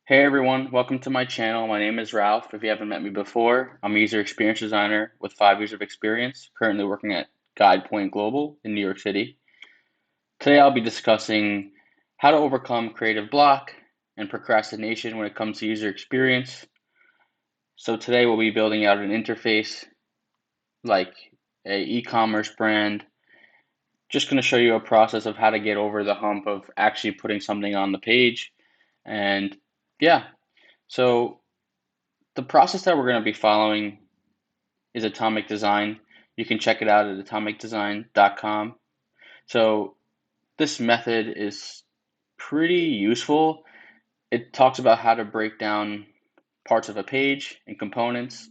Hey everyone, welcome to my channel. My name is Ralph. If you haven't met me before, I'm a user experience designer with 5 years of experience, currently working at GuidePoint Global in New York City. Today I'll be discussing how to overcome creative block and procrastination when it comes to user experience. So today we'll be building out an interface like a e-commerce brand. Just going to show you a process of how to get over the hump of actually putting something on the page. And yeah, so the process that we're going to be following is Atomic Design. You can check it out at atomicdesign.com. So this method is pretty useful. It talks about how to break down parts of a page and components.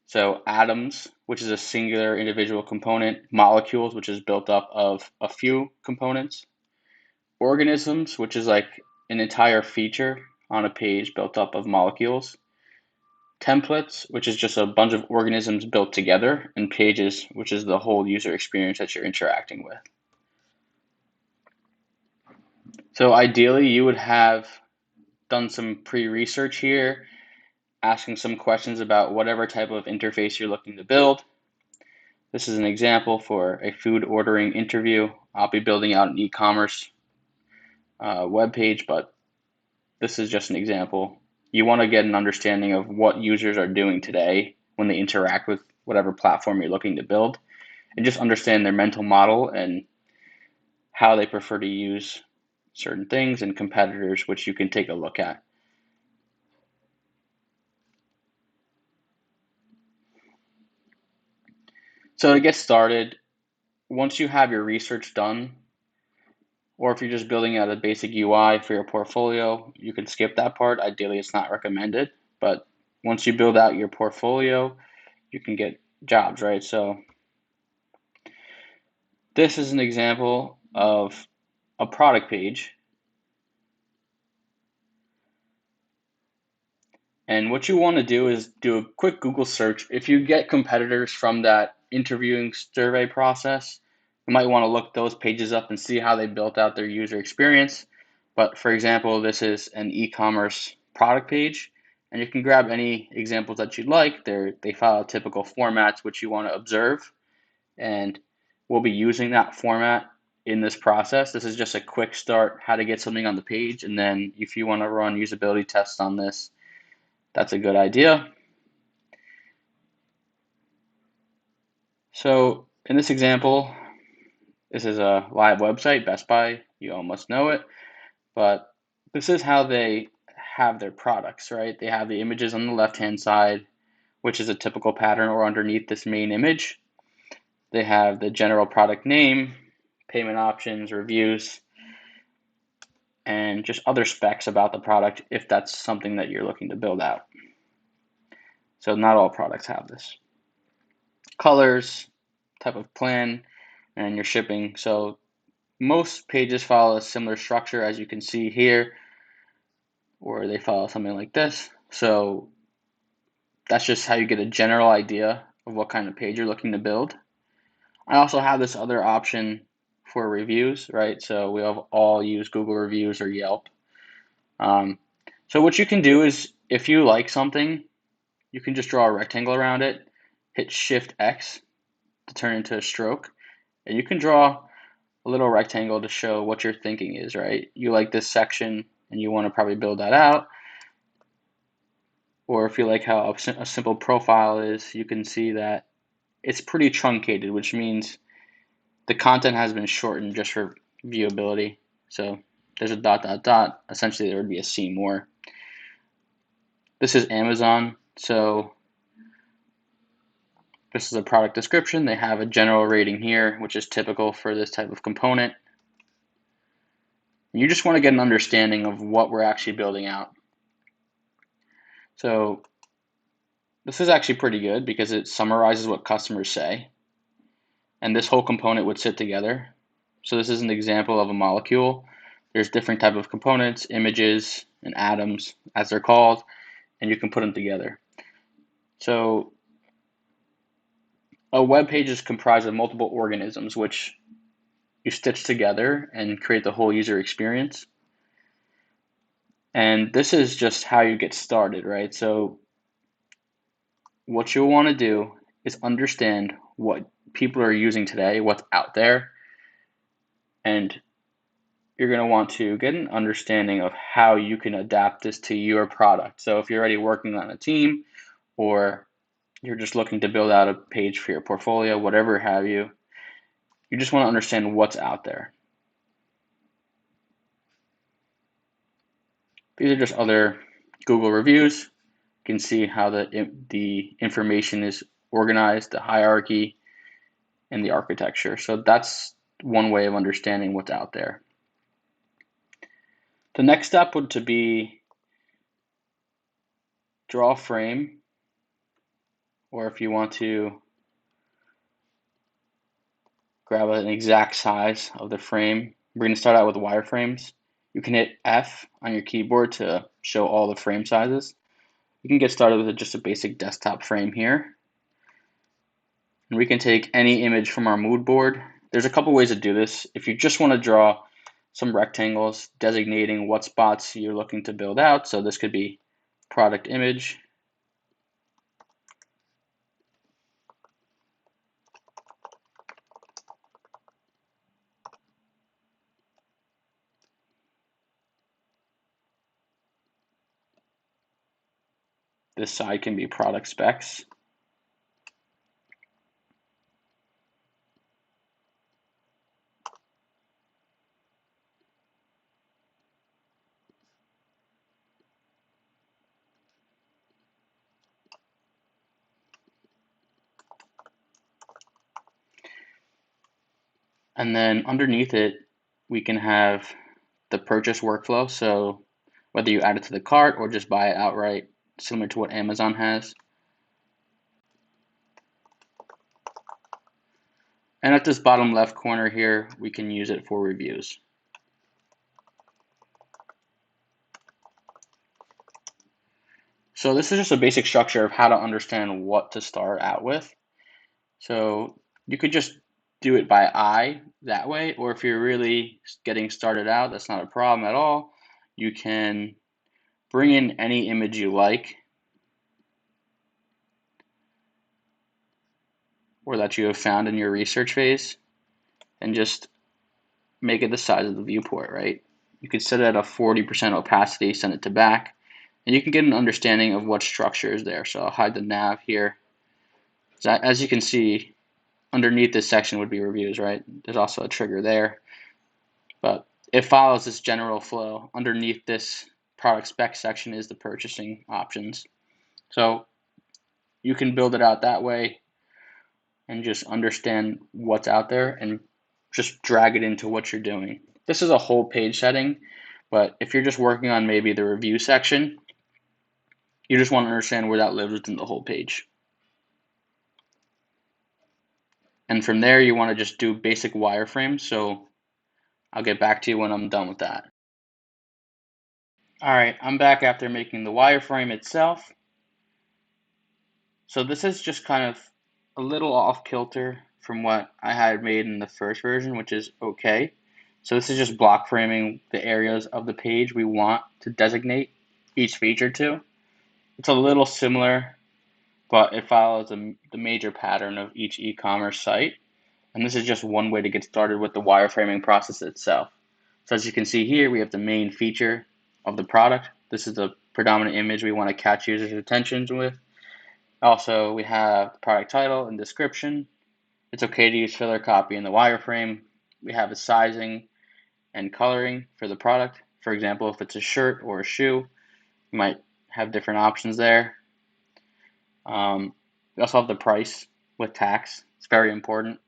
So atoms, which is a singular individual component, molecules, which is built up of a few components, organisms, which is like an entire feature on a page built up of molecules, templates, which is just a bunch of organisms built together, and pages, which is the whole user experience that you're interacting with. So ideally, you would have done some pre-research here, asking some questions about whatever type of interface you're looking to build. This is an example for a food ordering interview. I'll be building out an e-commerce web page, but this is just an example. You want to get an understanding of what users are doing today when they interact with whatever platform you're looking to build, and just understand their mental model and how they prefer to use certain things and competitors, which you can take a look at. So to get started, once you have your research done, or if you're just building out a basic UI for your portfolio, you can skip that part. Ideally, it's not recommended, but once you build out your portfolio, you can get jobs, right? So this is an example of a product page. And what you want to do is do a quick Google search. If you get competitors from that interviewing survey process, you might want to look those pages up and see how they built out their user experience. But for example, this is an e-commerce product page, and you can grab any examples that you'd like. They follow typical formats which you want to observe, and we'll be using that format in this process. This is just a quick start, how to get something on the page, and then if you want to run usability tests on this, that's a good idea. So in this example, this is a live website, Best Buy, you all must know it, but this is how they have their products, right? They have the images on the left-hand side, which is a typical pattern, or underneath this main image. They have the general product name, payment options, reviews, and just other specs about the product if that's something that you're looking to build out. So not all products have this. Colors, type of plan, and your shipping. So most pages follow a similar structure, as you can see here, or they follow something like this. So that's just how you get a general idea of what kind of page you're looking to build. I also have this other option for reviews, right? So we all use Google reviews or Yelp. So what you can do is, if you like something, you can just draw a rectangle around it, hit Shift X to turn into a stroke, and you can draw a little rectangle to show what your thinking is, right? You like this section and you want to probably build that out. Or if you like how a simple profile is, you can see that it's pretty truncated, which means the content has been shortened just for viewability. So there's a dot, dot, dot. Essentially, there would be a C more. This is Amazon. So this is a product description. They have a general rating here, which is typical for this type of component. You just want to get an understanding of what we're actually building out. So this is actually pretty good because it summarizes what customers say. And this whole component would sit together. So this is an example of a molecule. There's different type of components, images, and atoms, as they're called, and you can put them together. So a web page is comprised of multiple organisms, which you stitch together and create the whole user experience. And this is just how you get started, right? So what you'll want to do is understand what people are using today, what's out there, and you're going to want to get an understanding of how you can adapt this to your product. So if you're already working on a team, or you're just looking to build out a page for your portfolio, whatever have you, you just want to understand what's out there. These are just other Google reviews. You can see how the information is organized, the hierarchy, and the architecture. So that's one way of understanding what's out there. The next step would to be draw a frame, or if you want to grab an exact size of the frame, we're going to start out with wireframes. You can hit F on your keyboard to show all the frame sizes. You can get started with just a basic desktop frame here. And we can take any image from our mood board. There's a couple ways to do this. If you just want to draw some rectangles designating what spots you're looking to build out, so this could be product image. This side can be product specs. And then underneath it, we can have the purchase workflow. So whether you add it to the cart or just buy it outright, similar to what Amazon has. And at this bottom left corner here, we can use it for reviews. So this is just a basic structure of how to understand what to start out with. So you could just do it by eye that way, or if you're really getting started out, that's not a problem at all. You can bring in any image you like or that you have found in your research phase and just make it the size of the viewport, right? You can set it at a 40% opacity, send it to back, and you can get an understanding of what structure is there. So I'll hide the nav here. So as you can see, underneath this section would be reviews, right? There's also a trigger there, but it follows this general flow. Underneath this product spec section is the purchasing options. So you can build it out that way and just understand what's out there and just drag it into what you're doing. This is a whole page setting, but if you're just working on maybe the review section, you just want to understand where that lives within the whole page. And from there, you want to just do basic wireframes. So I'll get back to you when I'm done with that. All right, I'm back after making the wireframe itself. So this is just kind of a little off kilter from what I had made in the first version, which is okay. So this is just block framing the areas of the page we want to designate each feature to. It's a little similar, but it follows the major pattern of each e-commerce site. And this is just one way to get started with the wireframing process itself. So as you can see here, we have the main feature of the product. This is the predominant image we want to catch users' attention with. Also, we have the product title and description. It's okay to use filler copy in the wireframe. We have a sizing and coloring for the product. For example, if it's a shirt or a shoe, you might have different options there. We also have the price with tax. It's very important.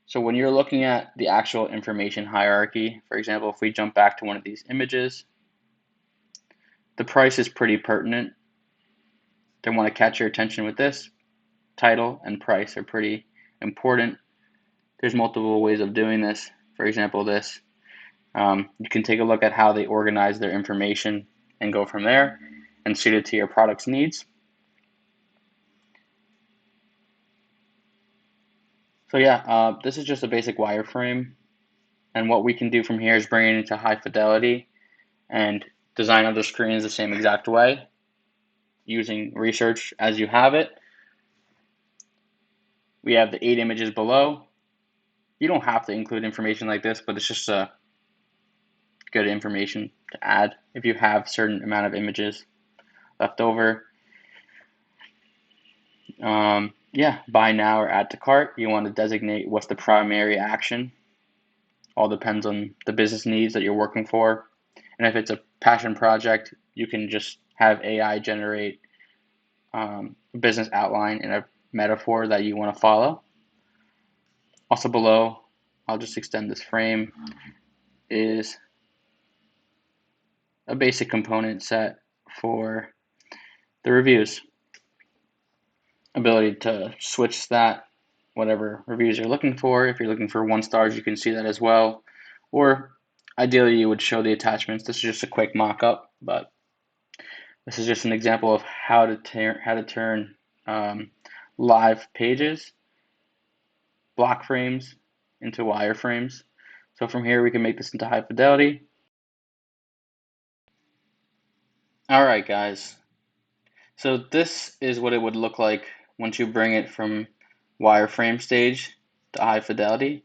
So when you're looking at the actual information hierarchy, for example, if we jump back to one of these images, the price is pretty pertinent. They want to catch your attention with this. Title and price are pretty important. There's multiple ways of doing this. For example, this. You can take a look at how they organize their information and go from there and suit it to your product's needs. So yeah, this is just a basic wireframe. And what we can do from here is bring it into high fidelity and design other screens the same exact way using research as you have it. We have the 8 images below. You don't have to include information like this, but it's just good information to add if you have a certain amount of images left over. Buy now or add to cart. You want to designate what's the primary action. All depends on the business needs that you're working for. And if it's a passion project, you can just have AI generate a business outline and a metaphor that you want to follow. Also below, I'll just extend this frame, is a basic component set for the reviews. Ability to switch that, whatever reviews you're looking for. If you're looking for 1 stars, you can see that as well. Or ideally, you would show the attachments. This is just a quick mock-up, but this is just an example of how to turn live pages, block frames, into wireframes. So from here, we can make this into high fidelity. All right, guys. So this is what it would look like once you bring it from wireframe stage to high fidelity.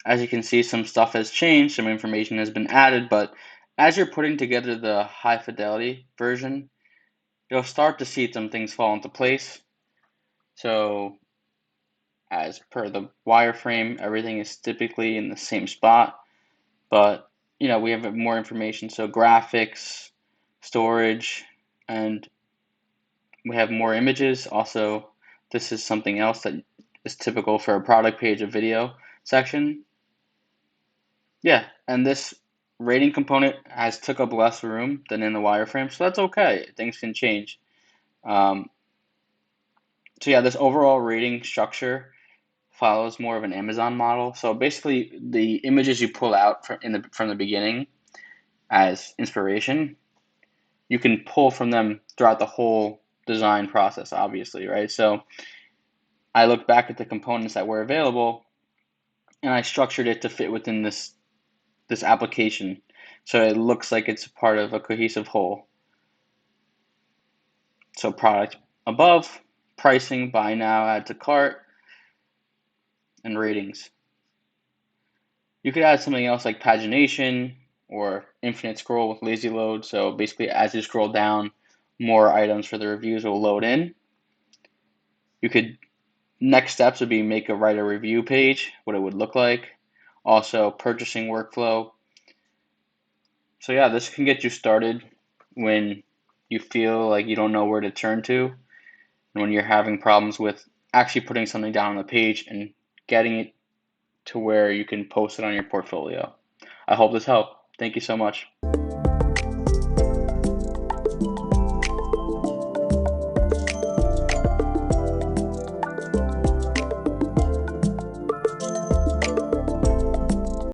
As you can see, some stuff has changed, some information has been added, but as you're putting together the high fidelity version, you'll start to see some things fall into place. So as per the wireframe, everything is typically in the same spot, but we have more information. So graphics, storage, and we have more images. Also, this is something else that is typical for a product page, a video section. Yeah, and this rating component took up less room than in the wireframe, so that's okay. Things can change. This overall rating structure follows more of an Amazon model. So basically, the images you pull out from the beginning as inspiration, you can pull from them throughout the whole design process, obviously, right? So I look back at the components that were available, and I structured it to fit within this application, so it looks like it's part of a cohesive whole. So product above, pricing, buy now, add to cart, and ratings. You could add something else like pagination or infinite scroll with lazy load. So basically, as you scroll down, more items for the reviews will load in. Next steps would be write a review page, what it would look like. Also, purchasing workflow. So yeah, this can get you started when you feel like you don't know where to turn to, and when you're having problems with actually putting something down on the page and getting it to where you can post it on your portfolio. I hope this helped. Thank you so much.